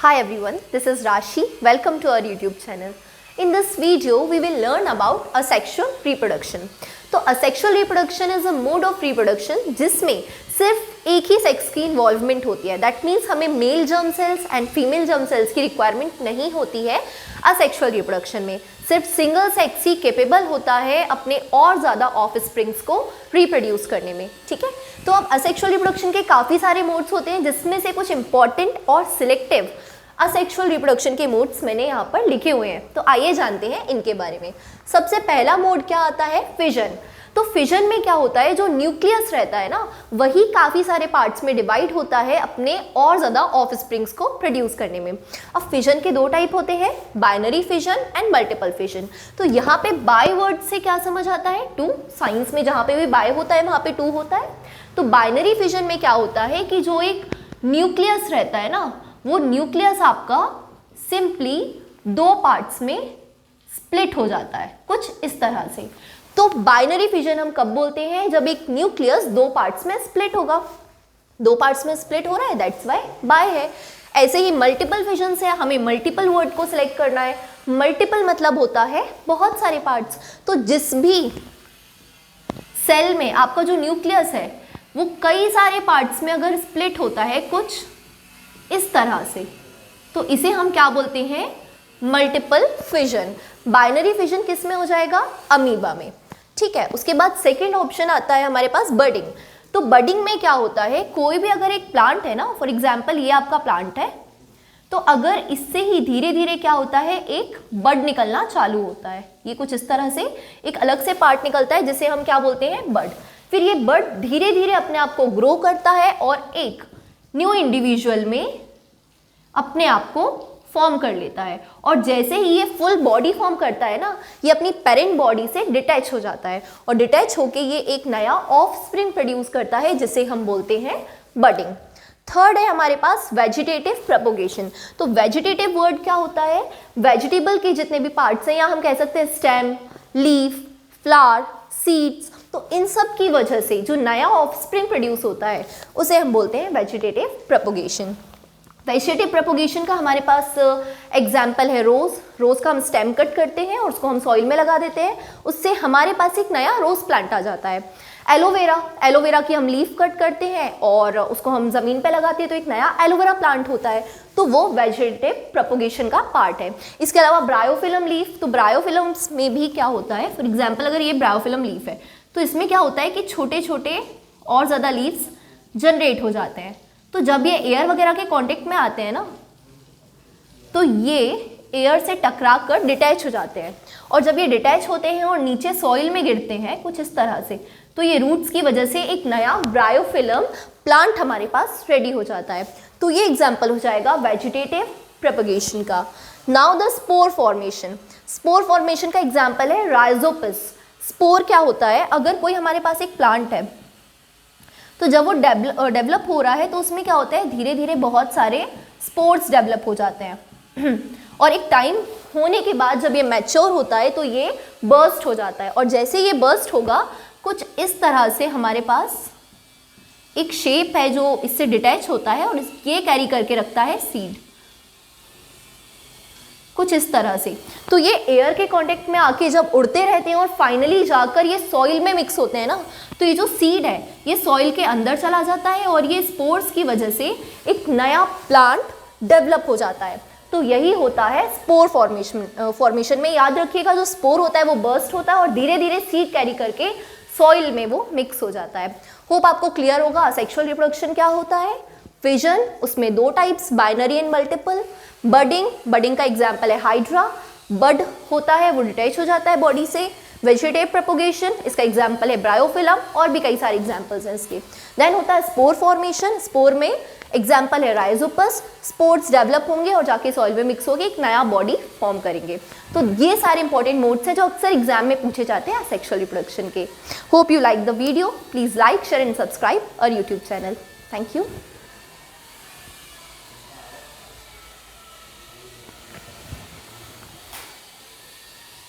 Hi everyone, this is Rashi. Welcome to our YouTube channel. In this video, we will learn about asexual reproduction. तो asexual reproduction is a mode of reproduction जिसमें सिर्फ एक ही sex की involvement होती है. That means हमें male germ cells and female germ cells की requirement नहीं होती है असेक्सुअल रिप्रोडक्शन में. सिर्फ सिंगल सेक्स ही केपेबल होता है अपने और ज़्यादा ऑफ स्प्रिंग्स को रिप्रोड्यूस करने में. ठीक है, तो अब असेक्सुअल रिप्रोडक्शन के काफ़ी सारे मोड्स होते हैं जिसमें से कुछ इंपॉर्टेंट और सिलेक्टिव असेक्सुअल रिप्रोडक्शन के मोड्स मैंने यहाँ पर लिखे हुए हैं. तो आइए जानते हैं इनके बारे में. सबसे पहला मोड क्या आता है? फिजन. तो फिजन में क्या होता है, जो न्यूक्लियस रहता है ना वही काफ़ी सारे पार्ट्स में डिवाइड होता है अपने और ज़्यादा ऑफ स्प्रिंग्स को प्रोड्यूस करने में. अब फिजन के दो टाइप होते हैं, binary fission and multiple fission. तो यहाँ पे बाय वर्ड से क्या समझ आता है? टू. साइंस में जहाँ पे भी बाय होता है वहाँ पे टू होता है. तो बाइनरी फिजन में क्या होता है कि जो एक न्यूक्लियस रहता है ना वो न्यूक्लियस आपका सिंपली दो पार्ट्स में स्प्लिट हो जाता है कुछ इस तरह से. तो बाइनरी फिजन हम कब बोलते हैं? जब एक न्यूक्लियस दो पार्ट्स में स्प्लिट होगा. दो पार्ट्स में स्प्लिट हो रहा है, दैट्स वाई बाय है. ऐसे ही मल्टीपल फिजन से हमें मल्टीपल वर्ड को सिलेक्ट करना है. मल्टीपल मतलब होता है बहुत सारे पार्ट्स. तो जिस भी सेल में आपका जो न्यूक्लियस है वो कई सारे पार्ट्स में अगर स्प्लिट होता है कुछ इस तरह से, तो इसे हम क्या बोलते हैं? Multiple fission. बाइनरी फिजन किस में हो जाएगा? अमीबा में. ठीक है, उसके बाद सेकंड ऑप्शन आता है हमारे पास बडिंग. तो बडिंग में क्या होता है, कोई भी अगर एक प्लांट है ना, फॉर एग्जांपल ये आपका प्लांट है, तो अगर इससे ही धीरे धीरे क्या होता है, एक बड निकलना चालू होता है. ये कुछ इस तरह से एक अलग से पार्ट निकलता है जिसे हम क्या बोलते हैं? बड. फिर ये बड धीरे धीरे अपने आप को ग्रो करता है और एक न्यू इंडिविजुअल में अपने आप को फॉर्म कर लेता है. और जैसे ही ये फुल बॉडी फॉर्म करता है ना, ये अपनी पेरेंट बॉडी से डिटैच हो जाता है और डिटैच होके ये एक नया ऑफ स्प्रिंग प्रोड्यूस करता है जिसे हम बोलते हैं बडिंग. थर्ड है हमारे पास वेजिटेटिव प्रोपोगेशन. तो वेजिटेटिव वर्ड क्या होता है? वेजिटेबल के जितने भी पार्ट्स हैं, या हम कह सकते हैं स्टेम, लीफ, फ्लावर, सीड्स, तो इन सब की वजह से जो नया ऑफ स्प्रिंग प्रोड्यूस होता है उसे हम बोलते हैं वेजिटेटिव प्रोपोगेशन. वेजिटेटिव प्रोपोगेशन का हमारे पास एग्जाम्पल है रोज़. रोज़ का हम स्टेम कट करते हैं और उसको हम सॉइल में लगा देते हैं, उससे हमारे पास एक नया रोज़ प्लांट आ जाता है. एलोवेरा, एलोवेरा की हम लीफ कट करते हैं और उसको हम ज़मीन पे लगाते हैं तो एक नया एलोवेरा प्लांट होता है. तो वो वेजिटेटिव प्रोपोगेशन का पार्ट है. इसके अलावा ब्रायोफिलम लीफ, तो ब्रायोफिलम्स में भी क्या होता है, फॉर एग्जाम्पल अगर ये ब्रायोफिलम लीफ है तो इसमें क्या होता है कि छोटे छोटे और ज़्यादा लीव्स जनरेट हो जाते हैं. तो जब ये एयर वगैरह के कांटेक्ट में आते हैं ना तो ये एयर से टकरा कर डिटैच हो जाते हैं. और जब ये डिटैच होते हैं और नीचे सॉइल में गिरते हैं कुछ इस तरह से, तो ये रूट्स की वजह से एक नया ब्रायोफिलम प्लांट हमारे पास रेडी हो जाता है. तो ये एग्जाम्पल हो जाएगा वेजिटेटिव प्रोपोगेशन का. Now the spore formation. Spore formation का एग्जाम्पल है राइजोपस. स्पोर क्या होता है, अगर कोई हमारे पास एक प्लांट है तो जब वो डेवलप हो रहा है तो उसमें क्या होता है, धीरे धीरे बहुत सारे स्पोर्स डेवलप हो जाते हैं और एक टाइम होने के बाद जब ये मैच्योर होता है तो ये बर्स्ट हो जाता है. और जैसे ये बर्स्ट होगा कुछ इस तरह से हमारे पास एक शेप है जो इससे डिटैच होता है और ये कैरी करके रखता है सीड कुछ इस तरह से. तो ये एयर के कांटेक्ट में आके जब उड़ते रहते हैं और फाइनली जाकर ये सॉइल में मिक्स होते हैं ना, तो ये जो सीड है ये सॉइल के अंदर चला जाता है और ये स्पोर्स की वजह से एक नया प्लांट डेवलप हो जाता है. तो यही होता है स्पोर फॉर्मेशन में. याद रखिएगा, जो स्पोर होता है वो बर्स्ट होता है और धीरे धीरे सीड कैरी करके सॉइल में वो मिक्स हो जाता है. होप आपको क्लियर होगा असेक्सुअल रिप्रोडक्शन क्या होता है. फिजन, उसमें दो types, binary and multiple. Budding, budding का एग्जाम्पल है हाइड्रा. बड होता है वो डिटैच हो जाता है बॉडी से. वेजिटेटिव प्रोपोगेशन, इसका एग्जाम्पल है ब्रायोफिलम और भी कई सारे एग्जाम्पल्स हैं इसके. देन होता है स्पोर फॉर्मेशन. स्पोर में एग्जाम्पल है राइजोपस. स्पोर्स डेवलप होंगे और जाके सॉइल में मिक्स होके एक नया बॉडी फॉर्म करेंगे. तो ये सारे इंपॉर्टेंट मोड्स हैं जो अक्सर एग्जाम में पूछे जाते हैं सेक्सुअल रिप्रोडक्शन के. Hope you like the video. Please like, share and subscribe our YouTube channel. Thank you.